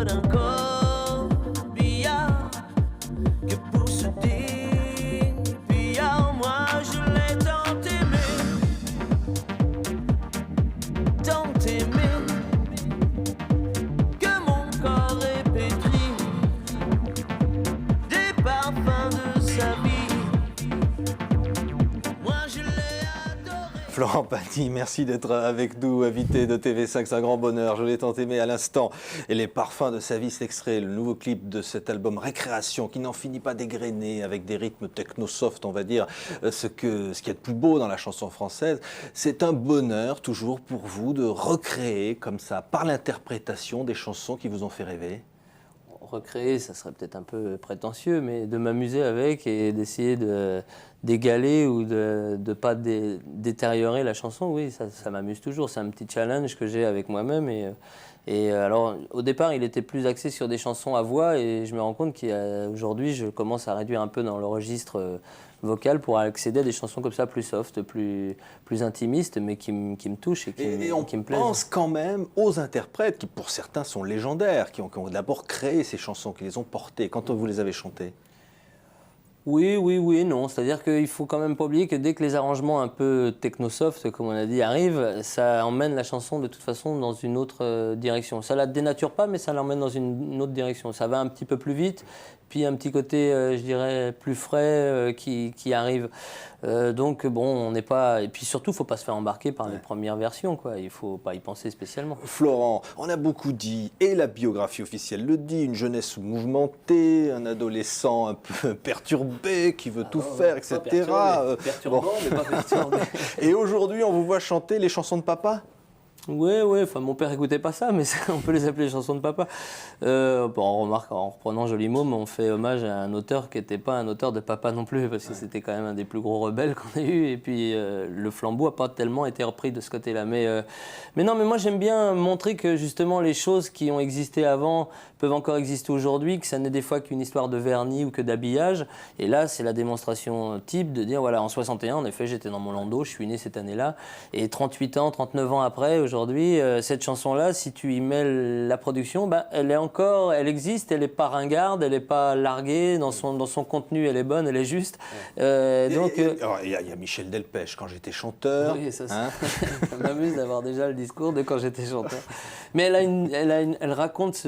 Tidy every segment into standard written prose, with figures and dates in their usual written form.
d'un corbillard que pour ce digne pillard, moi je l'ai tant aimé, que mon corps est pétri des parfums de sa vie. Moi je l'ai adoré. Florent Pagny, merci d'être avec nous, invité de TV5, c'est un grand bonheur. Je l'ai tant aimé à l'instant. Et les parfums de sa vie, c'est extrait, le nouveau clip de cet album Récréation, qui n'en finit pas d'égrener avec des rythmes techno-soft, on va dire, ce qu'il y a de plus beau dans la chanson française. C'est un bonheur, toujours pour vous, de recréer comme ça, par l'interprétation, des chansons qui vous ont fait rêver. Recréer, ça serait peut-être un peu prétentieux, mais de m'amuser avec et d'essayer d'égaler ou de ne pas détériorer la chanson, oui, ça m'amuse toujours. C'est un petit challenge que j'ai avec moi-même. Et alors, au départ, il était plus axé sur des chansons à voix et je me rends compte qu'aujourd'hui, je commence à réduire un peu dans le registre vocal pour accéder à des chansons comme ça, plus soft, plus intimistes, mais qui me touchent et qui me plaisent. On pense quand même aux interprètes qui, pour certains, sont légendaires, qui ont d'abord créé ces chansons, qui les ont portées. Quand vous les avez chantées? Oui, non. C'est-à-dire qu'il faut quand même pas oublier que dès que les arrangements un peu techno-soft, comme on a dit, arrivent, ça emmène la chanson de toute façon dans une autre direction. Ça la dénature pas, mais ça l'emmène dans une autre direction. Ça va un petit peu plus vite, puis un petit côté, je dirais, plus frais qui arrive. Donc bon, on n'est pas... Et puis surtout, il ne faut pas se faire embarquer par les premières versions, quoi. Il ne faut pas y penser spécialement. Florent, on a beaucoup dit, et la biographie officielle le dit, une jeunesse mouvementée, un adolescent un peu perturbé, qui veut tout faire, etc. Perturbant, mais pas perturbé. Et aujourd'hui, on vous voit chanter les chansons de papa? Oui, enfin mon père écoutait pas ça, mais on peut les appeler les chansons de papa. On remarque, en reprenant Joli Môme, on fait hommage à un auteur qui n'était pas un auteur de papa non plus, parce que c'était quand même un des plus gros rebelles qu'on ait eu, et puis le flambeau n'a pas tellement été repris de ce côté-là. Mais non, mais moi j'aime bien montrer que justement les choses qui ont existé avant peuvent encore exister aujourd'hui, que ça n'est des fois qu'une histoire de vernis ou que d'habillage, et là c'est la démonstration type de dire, voilà, en 61, en effet, j'étais dans mon landau, je suis né cette année-là, et 38 ans, 39 ans après, aujourd'hui, cette chanson-là, si tu y mets la production, elle existe, elle n'est pas ringarde, elle n'est pas larguée, dans son contenu, elle est bonne, elle est juste. Il y a Michel Delpech, quand j'étais chanteur. Oui, ça m'amuse d'avoir déjà le discours de quand j'étais chanteur. Mais elle raconte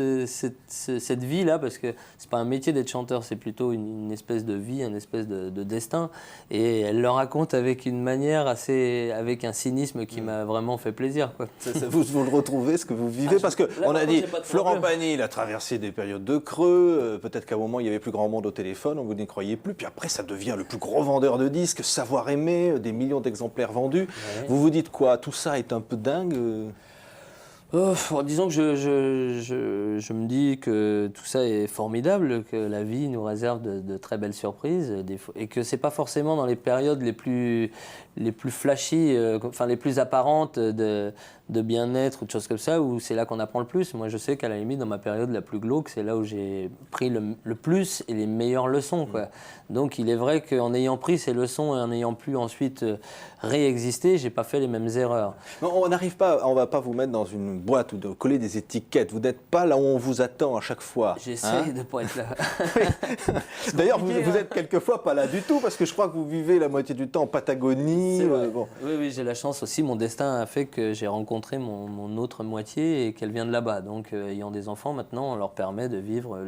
cette vie-là, parce que c'est pas un métier d'être chanteur, c'est plutôt une espèce de vie, une espèce de destin. Et elle le raconte avec une manière avec un cynisme qui m'a vraiment fait plaisir, quoi. Vous le retrouvez, ce que vous vivez, parce qu'on a dit, Florent Pagny, il a traversé des périodes de creux, peut-être qu'à un moment il y avait plus grand monde au téléphone, on vous n'y croyait plus, puis après ça devient le plus gros vendeur de disques, savoir aimer, des millions d'exemplaires vendus. Ouais. Vous vous dites quoi? Tout ça est un peu dingue? Disons que je me dis que tout ça est formidable, que la vie nous réserve de très belles surprises, et que c'est pas forcément dans les périodes les plus flashy, enfin les plus apparentes de bien-être ou de choses comme ça, où c'est là qu'on apprend le plus. Moi je sais qu'à la limite dans ma période la plus glauque, c'est là où j'ai pris le plus et les meilleures leçons, quoi. Donc il est vrai qu'en ayant pris ces leçons et en ayant pu ensuite réexister, j'ai pas fait les mêmes erreurs. Non, on va pas vous mettre dans une boîte ou de coller des étiquettes. Vous n'êtes pas là où on vous attend à chaque fois. J'essaye de ne pas être là. D'ailleurs, vous êtes quelquefois pas là du tout, parce que je crois que vous vivez la moitié du temps en Patagonie. Bon. Oui, j'ai la chance aussi. Mon destin a fait que j'ai rencontré mon autre moitié et qu'elle vient de là-bas. Donc, ayant des enfants, maintenant, on leur permet de vivre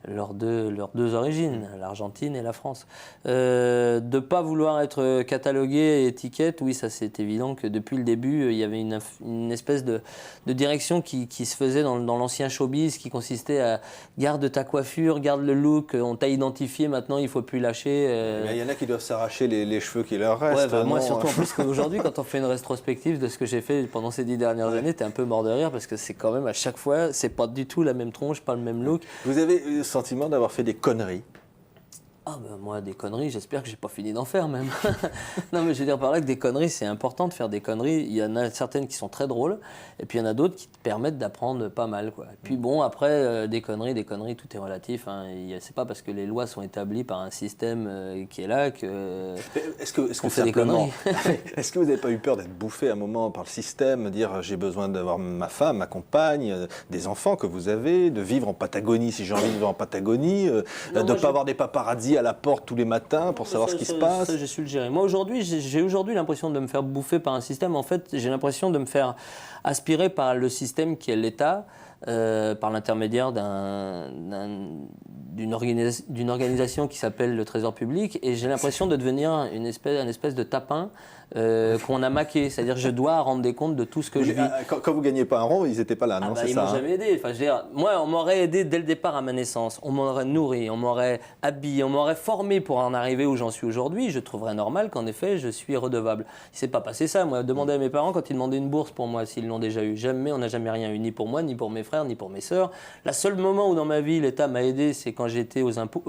leurs deux origines, l'Argentine et la France. De ne pas vouloir être catalogué et étiquette, oui, ça c'est évident que depuis le début, il y avait une espèce de direction qui se faisait dans l'ancien showbiz, qui consistait à garde ta coiffure, garde le look, on t'a identifié, maintenant il ne faut plus lâcher. Il y en a qui doivent s'arracher les cheveux qui leur restent. Ouais, moi surtout en plus qu'aujourd'hui, quand on fait une rétrospective de ce que j'ai fait pendant ces 10 dernières années, t'es un peu mort de rire, parce que c'est quand même à chaque fois, c'est pas du tout la même tronche, pas le même look. Vous avez le sentiment d'avoir fait des conneries? Ah moi, des conneries, j'espère que j'ai pas fini d'en faire même. Non, mais je veux dire par là que des conneries, c'est important de faire des conneries. Il y en a certaines qui sont très drôles, et puis il y en a d'autres qui te permettent d'apprendre pas mal, quoi. Et puis bon, après, des conneries, tout est relatif. Hein. C'est pas parce que les lois sont établies par un système qui est là que. Est-ce que qu'on fait des conneries. Est-ce que vous n'avez pas eu peur d'être bouffé à un moment par le système, dire j'ai besoin d'avoir ma femme, ma compagne, des enfants que vous avez, de vivre en Patagonie si j'ai envie de vivre en Patagonie, de ne pas avoir des paparazzis à la porte tous les matins pour savoir ce qui se passe? Ça, j'ai su le gérer. Moi, aujourd'hui, j'ai l'impression de me faire bouffer par un système. En fait, j'ai l'impression de me faire aspirer par le système qui est l'État, par l'intermédiaire d'une organisation qui s'appelle le Trésor public. Et j'ai l'impression de devenir un espèce de tapin qu'on a maqué. C'est-à-dire que je dois rendre des comptes de tout ce que je vis. Quand vous ne gagnez pas un rond, ils n'étaient pas là, non? C'est ils ça, m'ont jamais aidé. Enfin, je veux dire, moi, on m'aurait aidé dès le départ à ma naissance. On m'aurait nourri, on m'aurait habillé, on m'aurait formé pour en arriver où j'en suis aujourd'hui. Je trouverais normal qu'en effet, je suis redevable. Il ne s'est pas passé ça. Moi, demandez à mes parents quand ils demandaient une bourse pour moi, s'ils l'ont déjà eu. Jamais, on n'a jamais rien eu, ni pour moi, ni pour mes frères, ni pour mes sœurs. Le seul moment où dans ma vie, l'État m'a aidé, c'est quand j'étais aux impôts,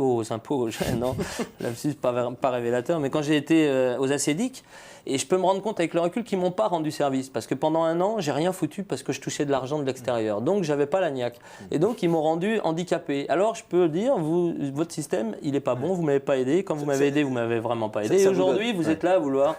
non, là-dessus, pas révélateur, mais quand j'ai été aux ACDIC. Et je peux me rendre compte avec le recul qu'ils ne m'ont pas rendu service. Parce que pendant un an, j'ai rien foutu parce que je touchais de l'argent de l'extérieur. Donc, je n'avais pas la niaque. Et donc, ils m'ont rendu handicapé. Alors, je peux dire, votre système, il n'est pas bon, vous ne m'avez pas aidé. Quand vous m'avez aidé, vous ne m'avez vraiment pas aidé. Et aujourd'hui, vous êtes là à vouloir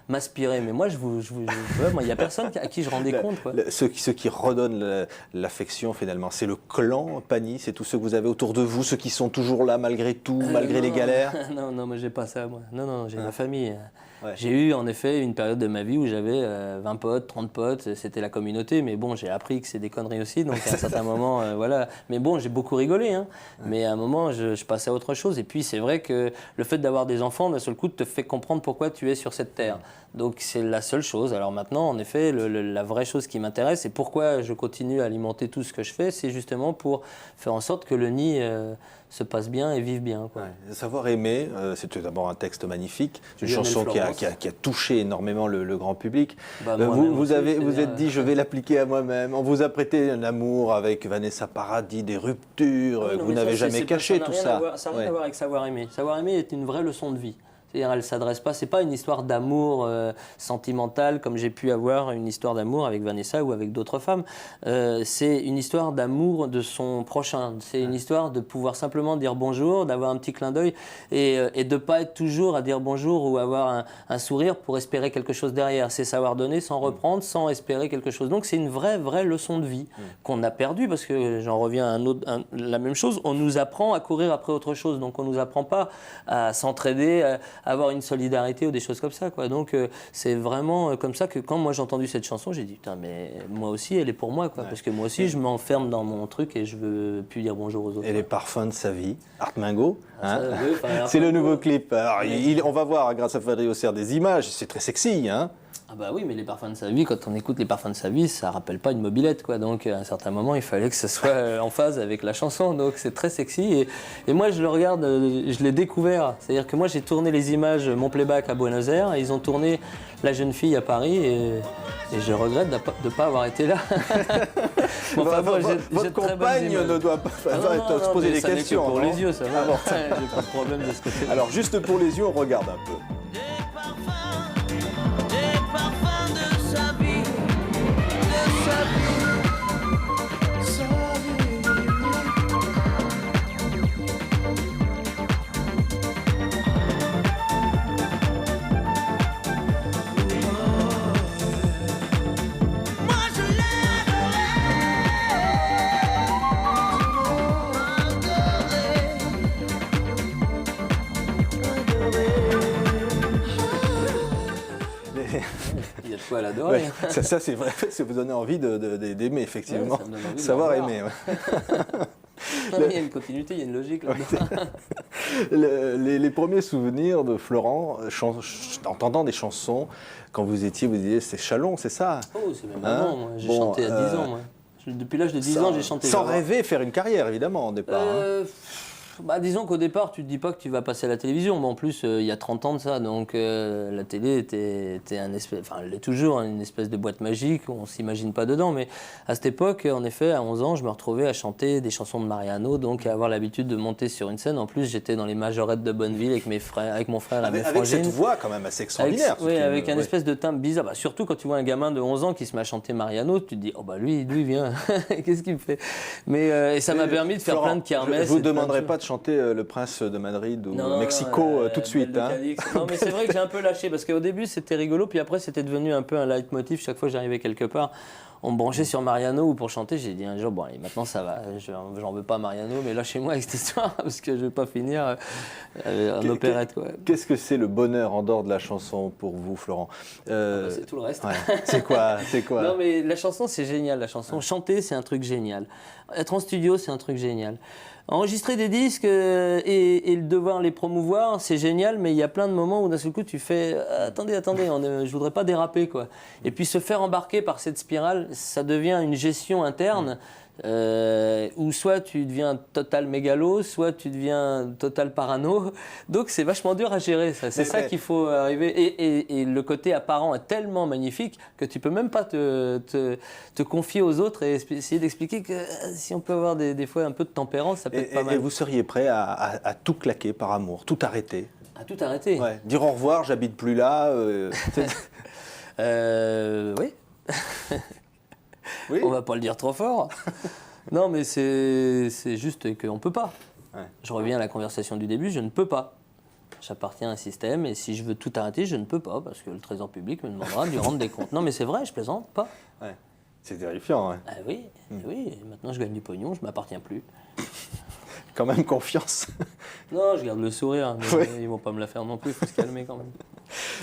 m'aspirer. Mais moi, il n'y a personne à qui je rends des comptes. Quoi. Ceux qui redonnent l'affection, finalement, c'est le clan Pani, c'est tous ceux que vous avez autour de vous, ceux qui sont toujours là malgré tout, malgré les galères? Non, moi, j'ai pas ça, moi. Non, j'ai ma famille. Ouais. J'ai eu en effet une période de ma vie où j'avais 20 potes, 30 potes, c'était la communauté, mais bon, j'ai appris que c'est des conneries aussi, donc à un certain moment, voilà. Mais bon, j'ai beaucoup rigolé, hein. Mais à un moment, je passais à autre chose. Et puis, c'est vrai que le fait d'avoir des enfants, d'un seul coup, te fait comprendre pourquoi tu es sur cette terre. Donc, c'est la seule chose. Alors maintenant, en effet, la vraie chose qui m'intéresse et pourquoi je continue à alimenter tout ce que je fais, c'est justement pour faire en sorte que le nid se passe bien et vive bien. Quoi. Ouais. Savoir aimer, c'est d'abord un texte magnifique, une chanson qui a touché énormément le grand public. Vous êtes dit, je vais l'appliquer à moi-même. On vous a prêté un amour avec Vanessa Paradis, des ruptures, que vous n'avez jamais caché, tout ça. Ça n'a rien à voir avec savoir aimer. Savoir aimer est une vraie leçon de vie. C'est-à-dire, elle s'adresse pas, c'est pas une histoire d'amour sentimental comme j'ai pu avoir une histoire d'amour avec Vanessa ou avec d'autres femmes. C'est une histoire d'amour de son prochain. C'est une histoire de pouvoir simplement dire bonjour, d'avoir un petit clin d'œil et de pas être toujours à dire bonjour ou avoir un sourire pour espérer quelque chose derrière. C'est savoir donner sans reprendre, sans espérer quelque chose. Donc c'est une vraie leçon de vie qu'on a perdue parce que j'en reviens à la même chose. On nous apprend à courir après autre chose. Donc on nous apprend pas à s'entraider, avoir une solidarité ou des choses comme ça, quoi. Donc c'est vraiment comme ça que quand moi j'ai entendu cette chanson, j'ai dit putain mais moi aussi elle est pour moi, quoi, parce que moi aussi je m'enferme dans mon truc et je veux plus dire bonjour aux autres. Et les parfums de sa vie, Art Mingo, hein, oui, c'est le nouveau clip. Alors, on va voir grâce à Frédéric Ossert des images, c'est très sexy, hein. Ah bah oui, mais les parfums de sa vie, quand on écoute les parfums de sa vie, ça rappelle pas une mobilette, quoi. Donc à un certain moment, il fallait que ce soit en phase avec la chanson. Donc c'est très sexy. Et moi, je le regarde, je l'ai découvert. C'est-à-dire que moi, j'ai tourné les images, mon playback à Buenos Aires, et ils ont tourné La jeune fille à Paris, et je regrette de ne pas avoir été là. Bon, enfin, votre compagne ne doit pas se poser des questions. Pour les yeux, ça va. Ah bon. J'ai pas de problème de ce côté-là. Alors juste pour les yeux, on regarde un peu. Des parfums de sa vie, de sa vie, sa vie. Moi je Il y a de quoi l'adorer. Ouais, ça c'est vrai, ça vous donne envie d'aimer, effectivement. Ouais, ça me donne envie de savoir l'avoir. aimer. Ouais. Il y a une continuité, il y a une logique là-dedans. Les premiers souvenirs de Florent, entendant des chansons, quand vous disiez c'est Chalon, c'est ça? Oh, c'est même avant, moi. J'ai chanté à 10 ans, moi. Depuis l'âge de 10 ans, j'ai chanté. Sans rêver faire une carrière, évidemment, au départ. Bah, disons qu'au départ, tu te dis pas que tu vas passer à la télévision. Mais en plus, il y a 30 ans de ça, donc la télé était un espèce, enfin, elle est toujours une espèce de boîte magique où on s'imagine pas dedans. Mais à cette époque, en effet, à 11 ans, je me retrouvais à chanter des chansons de Mariano, donc à avoir l'habitude de monter sur une scène. En plus, j'étais dans les majorettes de Bonneville avec mes frères, avec mon frère et mes Avec cette frangines. voix quand même assez extraordinaire. Oui, avec un ouais. espèce de timbre bizarre. Bah, surtout quand tu vois un gamin de 11 ans qui se met à chanter Mariano, tu te dis, oh bah lui il vient, qu'est-ce qu'il me fait? Mais et ça m'a permis de faire Florent, plein de kermesses. Je ne vous demanderai pas de chanter Le Prince de Madrid ou Non, Mexico tout de suite. Belle de Cadix. Non, mais c'est vrai que j'ai un peu lâché parce qu'au début c'était rigolo, puis après c'était devenu un peu un leitmotiv. Chaque fois que j'arrivais quelque part, on me branchait sur Mariano ou pour chanter. J'ai dit un jour, bon, allez, maintenant ça va, j'en veux pas Mariano, mais lâchez-moi avec cette histoire parce que je vais pas finir en opérette. Quoi. Qu'est-ce que c'est le bonheur en dehors de la chanson pour vous, Florent? C'est tout le reste. Ouais. C'est quoi? Non, mais la chanson, c'est génial. La chanson, chanter, c'est un truc génial. Être en studio, c'est un truc génial. Enregistrer des disques et devoir les promouvoir, c'est génial, mais il y a plein de moments où d'un seul coup tu fais attendez, je voudrais pas déraper quoi. Et puis se faire embarquer par cette spirale, ça devient une gestion interne. Où soit tu deviens total mégalo, soit tu deviens total parano. Donc c'est vachement dur à gérer. C'est ça qu'il faut arriver. Et le côté apparent est tellement magnifique que tu peux même pas te confier aux autres et essayer d'expliquer que si on peut avoir des fois un peu de tempérance, ça peut être pas mal. Et vous seriez prêt à tout claquer par amour, tout arrêter? À tout arrêter. Ouais. Dire au revoir, j'habite plus là. Oui. Oui. On va pas le dire trop fort. Non, mais c'est juste qu'on ne peut pas. Ouais. Je reviens à la conversation du début, je ne peux pas. J'appartiens à un système et si je veux tout arrêter, je ne peux pas parce que le trésor public me demandera de lui rendre des comptes. Non, mais c'est vrai, je plaisante pas. Ouais. C'est terrifiant. Ouais. Ah oui, oui. Maintenant je gagne du pognon, je ne m'appartiens plus. Quand même confiance. Non, je garde le sourire, mais Ouais. ils vont pas me la faire non plus, il faut se calmer quand même.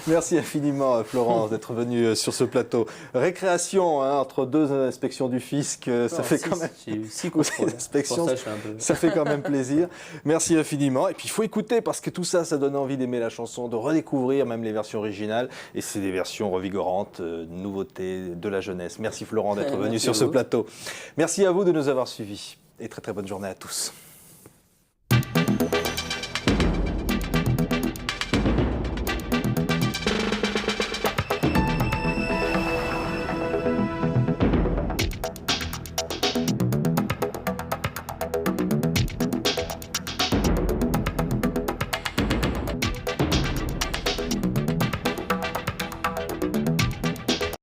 Merci infiniment, Florence, d'être venue sur ce plateau. Récréation entre deux inspections du fisc, ça fait quand même. J'ai eu 6 Ou contrôles. inspections, Pour ça, je suis un peu... ça fait quand même plaisir. Merci infiniment. Et puis il faut écouter parce que tout ça, ça donne envie d'aimer la chanson, de redécouvrir même les versions originales. Et c'est des versions revigorantes, nouveautés, de la jeunesse. Merci Florent d'être venu Merci sur à ce vous. plateau. Merci à vous de nous avoir suivis. Et très très bonne journée à tous.